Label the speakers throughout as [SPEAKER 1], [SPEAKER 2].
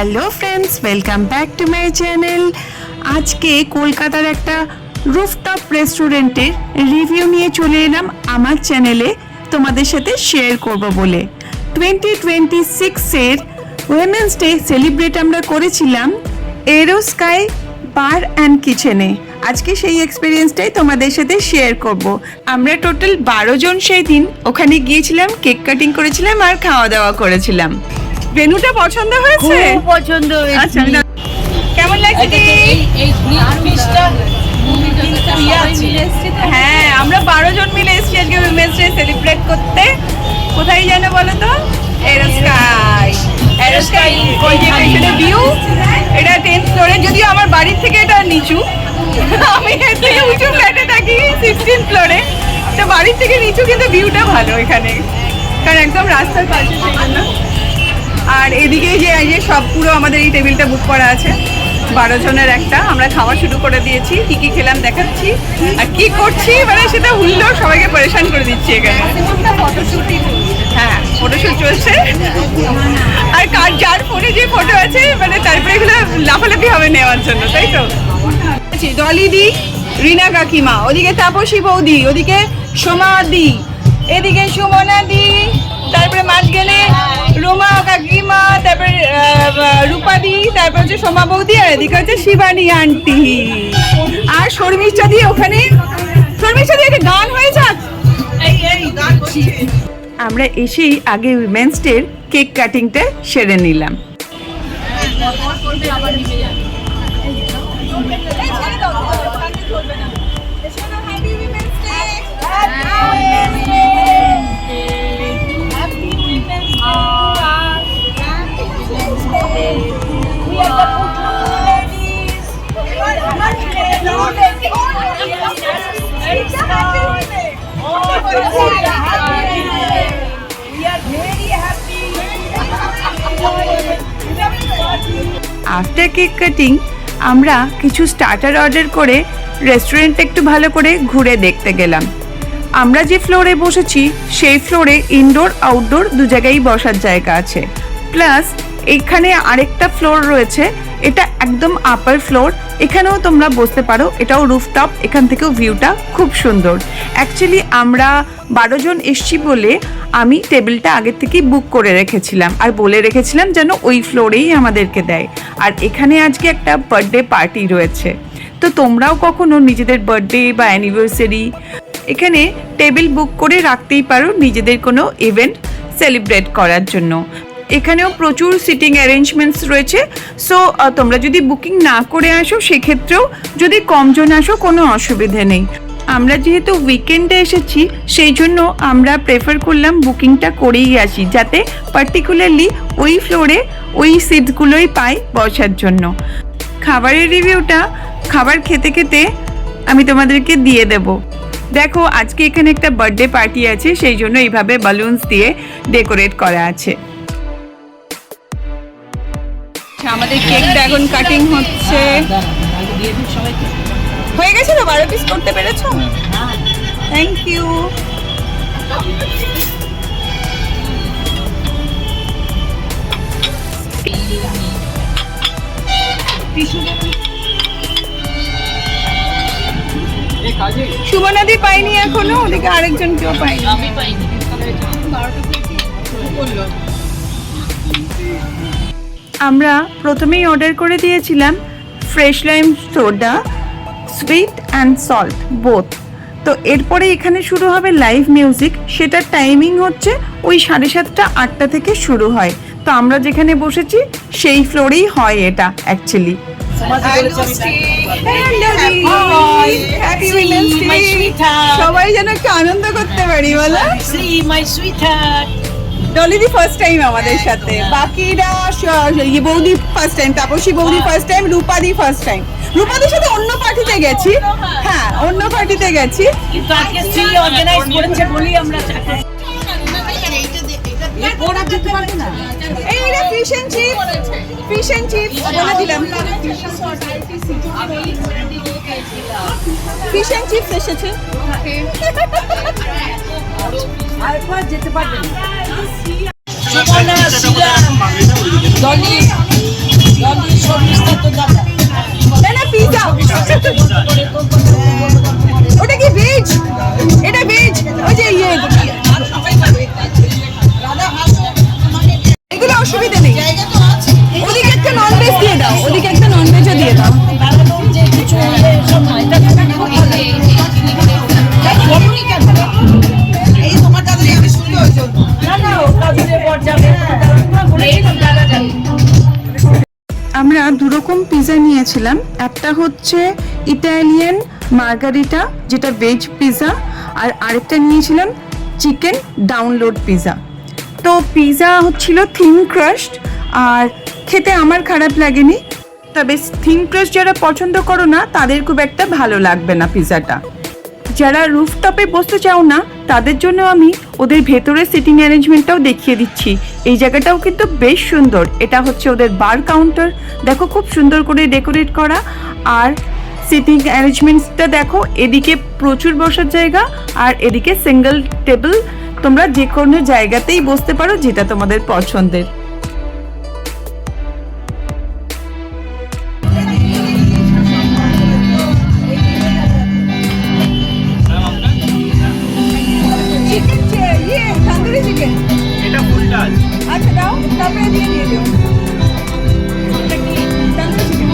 [SPEAKER 1] Hello friends, welcome back to my channel. আজকে কলকাতার একটা রুফটপ রেস্টুরেন্টের রিভিউ নিয়ে চলে এলাম আমার চ্যানেলে তোমাদের সাথে শেয়ার করব বলে। 2026-এর উইমেন্স ডে সেলিব্রেট আমরা করেছিলাম এরো স্কাই বার অ্যান্ড কিচেনে। আজকে সেই এক্সপিরিয়েন্সটাই তোমাদের সাথে শেয়ার করব। আমরা টোটাল 12 জন সেই দিন ওখানে গিয়েছিলাম, কেক কাটিং করেছিলাম আর খাওয়া দাওয়া করেছিলাম। ভেনুটা পছন্দ হয়েছে?
[SPEAKER 2] খুব পছন্দ হয়েছে।
[SPEAKER 1] আচ্ছা, কেমন লাগছে কি?
[SPEAKER 2] এই ফিশটা
[SPEAKER 1] হ্যাঁ, আমরা 12 জন মিলে এসেছি আজকে উইমেন্স ডে সেলিব্রেট করতে। কোথায় যেন বলো তো? এরো স্কাই ওই যে পেছনে ভিউ, এটা 10th ফ্লোরে। যদিও আমার বাড়ির থেকে এটা নিচু, আমি এর থেকে উঁচু ফ্ল্যাটে থাকি 16th ফ্লোরে। তো বাড়ির থেকে নিচু, কিন্তু ভিউটা ভালো এখানে, কারণ একদম রাস্তার পাশে সেই জন্য। আর এদিকে যে সব পুরো আমাদের এই টেবিলটা বুক করা আছে 12 জনের একটা। আমরা খাওয়া শুরু করে দিয়েছি, কি কি খেলাম দেখাচ্ছি আর কি করছি, মানে সেটা হুল্লোড়, সবাইকে পরেশান করে দিচ্ছি এখানে। হ্যাঁ, ফটোশুট চলছে। আর কার যার ফোনে যে ফটো আছে, মানে তারপরে এগুলো লাফালাফি হবে নেওয়ার জন্য, তাই তো? ডলি দি, রিনা কাকিমা, ওদিকে তাপসী বৌদি, ওদিকে সোমা দি, এদিকে সুমনা দি, তারপরে মাঝখানে রোমা কাকিমা, তারপরে রূপা দি, তারপর হচ্ছে সোমা বৌদি, আর এদিকে হচ্ছে শিবানী আন্টি আর শর্মিষ্ঠা দি। ওখানে শর্মিষ্ঠা দি একটা গান হয়ে যাক। আমরা এসেই আগে উইমেন্স ডের কেক কাটিংটা সেরে নিলাম। আফটার কেক কাটিং আমরা কিছু স্টার্টার অর্ডার করে রেস্টুরেন্টটা একটু ভালো করে ঘুরে দেখতে গেলাম। আমরা যে ফ্লোরে বসেছি সেই ফ্লোরে ইনডোর আউটডোর দু জায়গায় বসার জায়গা আছে, প্লাস এখানে আরেকটা ফ্লোর রয়েছে, এটা একদম আপার ফ্লোর, এখানেও তোমরা বসতে পারো। এটাও রুফটপ, এখান থেকেও ভিউটা খুব সুন্দর। অ্যাকচুয়ালি আমরা 12 জন এসছি বলে আমি টেবিলটা আগের থেকেই বুক করে রেখেছিলাম আর বলে রেখেছিলাম যেন ওই ফ্লোরেই আমাদেরকে দেয়। আর এখানে আজকে একটা বার্থডে পার্টি রয়েছে, তো তোমরাও কখনো নিজেদের বার্থডে বা অ্যানিভার্সারি এখানে টেবিল বুক করে রাখতেই পারো নিজেদের কোনো ইভেন্ট সেলিব্রেট করার জন্য। এখানেও প্রচুর সিটিং অ্যারেঞ্জমেন্টস রয়েছে, সো তোমরা যদি বুকিং না করে আসো সেক্ষেত্রেও যদি কমজন আসো কোনো অসুবিধে নেই। আমরা যেহেতু উইকেন্ডে এসেছি সেই জন্য আমরা প্রেফার করলাম বুকিংটা করেই আসি, যাতে পার্টিকুলারলি ওই ফ্লোরে ওই সিটগুলোই পাই বসার জন্য। খাবারের রিভিউটা খাবার খেতে খেতে আমি তোমাদেরকে দিয়ে দেব। দেখো, আজকে এখানে একটা বার্থডে পার্টি আছে, সেই জন্য এইভাবে বালুনস দিয়ে ডেকোরেট করা আছে। আমাদের কেকটা এখন কাটিং হচ্ছে। হয়ে গেছে তো? 12 পিস করতে পেরেছো? Thank you. সুমনাদি পাইনি এখনো, ওদিকে আরেকজন কেউ পাইনি।
[SPEAKER 2] আমি পাইনি।
[SPEAKER 1] আমরা প্রথমেই অর্ডার করে দিয়েছিলাম fresh lime soda, sweet and salt both. তো এরপরে এখানে শুরু হবে লাইভ মিউজিক, সেটার টাইমিং হচ্ছে ওই 7:30 8টা থেকে শুরু হয়। তো আমরা যেখানে বসেছি সেই ফ্লোরেই হয় এটা অ্যাকচুয়ালি। সবাই যেন একটু আনন্দ করতে পারি, বলো। ডলিদি ফার্স্ট টাইম আমাদের সাথে, বাকিরা বৌদি ফার্স্ট টাইম, তাপসী বৌদি ফার্স্ট টাইম, রূপাদি ফার্স্ট টাইম। রূপাদির সাথে অন্য পার্টিতে গেছি, হ্যাঁ অন্য পার্টিতে গেছি,
[SPEAKER 2] কিন্তু আজকে শ্রী অর্গানাইজ করেছে বলি আমরা
[SPEAKER 1] এইটা ফিশ এন্ড চিপস বলে দিলাম। ফিশ এন্ড চিপস এসেছে।
[SPEAKER 2] আরেকবার যেতে পারবেন। সুমনা, শিলা, ডলি,
[SPEAKER 1] দু রকম পিৎজা নিয়েছিলাম। একটা হচ্ছে ইটালিয়ান মার্গারিটা, যেটা ভেজ পিৎজা, আর আরেকটা নিয়েছিলাম চিকেন ডাউনলোড পিৎজা। তো পিৎজা হচ্ছিল থিন ক্রাস্ট, আর খেতে আমার খারাপ লাগেনি, তবে থিন ক্রাস্ট যারা পছন্দ করো না তাদের খুব একটা ভালো লাগবে না পিৎজাটা। যারা রুফটপে বসতে চাও না তাদের জন্য আমি ওদের ভেতরে সিটিং অ্যারেঞ্জমেন্টটাও দেখিয়ে দিচ্ছি। এই জায়গাটাও কিন্তু বেশ সুন্দর। এটা হচ্ছে ওদের বার কাউন্টার, দেখো খুব সুন্দর করে ডেকোরেট করা। আর সিটিং অ্যারেঞ্জমেন্টসটা দেখো, এদিকে প্রচুর বসার জায়গা আর এদিকে সিঙ্গেল টেবিল। তোমরা যে কোনো জায়গাতেই বসতে পারো যেটা তোমাদের পছন্দের।
[SPEAKER 3] এটা ফুল ডাল।
[SPEAKER 1] আচ্ছা দাও, তারপরে দিয়ে দিও। এটা কি তন্দুরি চিকেন?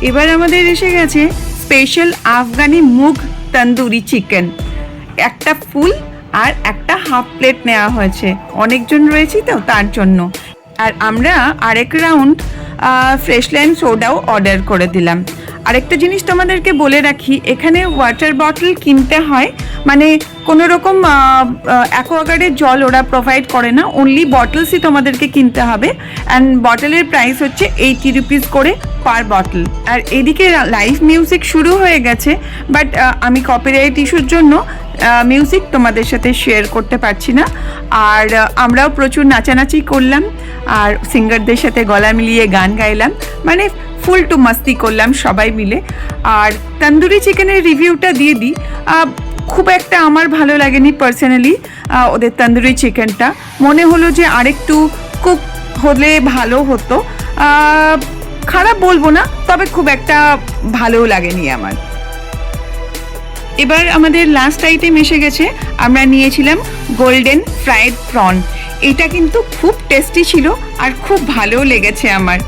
[SPEAKER 1] এবার আমাদের এসে গেছে স্পেশাল আফগানি মুগ তন্দুরি চিকেন। একটা ফুল আর একটা হাফ প্লেট নেওয়া হয়েছে, অনেকজন রয়েছি তো তার জন্য। আর আমরা আরেক রাউন্ড ফ্রেশ লাইম সোডাও অর্ডার করে দিলাম। আরেকটা জিনিস তোমাদেরকে বলে রাখি, এখানে ওয়াটার বটল কিনতে হয়, মানে কোনো রকম অ্যাকোয়াগার্ডের জল ওরা প্রোভাইড করে না, অনলি বটলসই তোমাদেরকে কিনতে হবে। অ্যান্ড বটলের প্রাইস হচ্ছে 80 রুপিস করে পার বটল। আর এদিকে লাইভ মিউজিক শুরু হয়ে গেছে, বাট আমি কপিরাইট ইস্যুর জন্য মিউজিক তোমাদের সাথে শেয়ার করতে পারছি না। আর আমরাও প্রচুর নাচানাচি করলাম আর সিঙ্গারদের সাথে গলা মিলিয়ে গান গাইলাম, মানে ফুল টু মাস্তি করলাম সবাই মিলে। আর তন্দুরি চিকেনের রিভিউটা দিয়ে দিই, খুব একটা আমার ভালো লাগেনি পার্সোনালি ওদের তন্দুরি চিকেনটা। মনে হলো যে আরেকটু কুক হলে ভালো হতো। খারাপ বলবো না, তবে খুব একটা ভালোও লাগেনি আমার। এবার আমাদের লাস্ট আইটেম এসে গেছে, আমরা নিয়েছিলাম গোল্ডেন ফ্রাইড প্রন। এটা কিন্তু খুব টেস্টি ছিল আর খুব ভালোও লেগেছে আমার।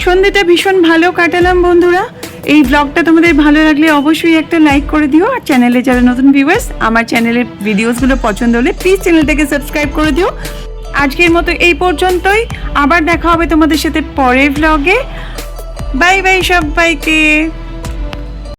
[SPEAKER 1] সন্ধ্যেটা ভীষণ ভালো কাটালাম বন্ধুরা। এই ব্লগটা তোমাদের ভালো লাগলে অবশ্যই একটা লাইক করে দিও। আর চ্যানেলে যারা নতুন ভিউয়ার্স, আমার চ্যানেলের ভিডিওসগুলো পছন্দ হলে প্লিজ চ্যানেলটাকে সাবস্ক্রাইব করে দিও। আজকের মতো এই পর্যন্তই, আবার দেখা হবে তোমাদের সাথে পরের ব্লগে। বাই বাই সবাইকে।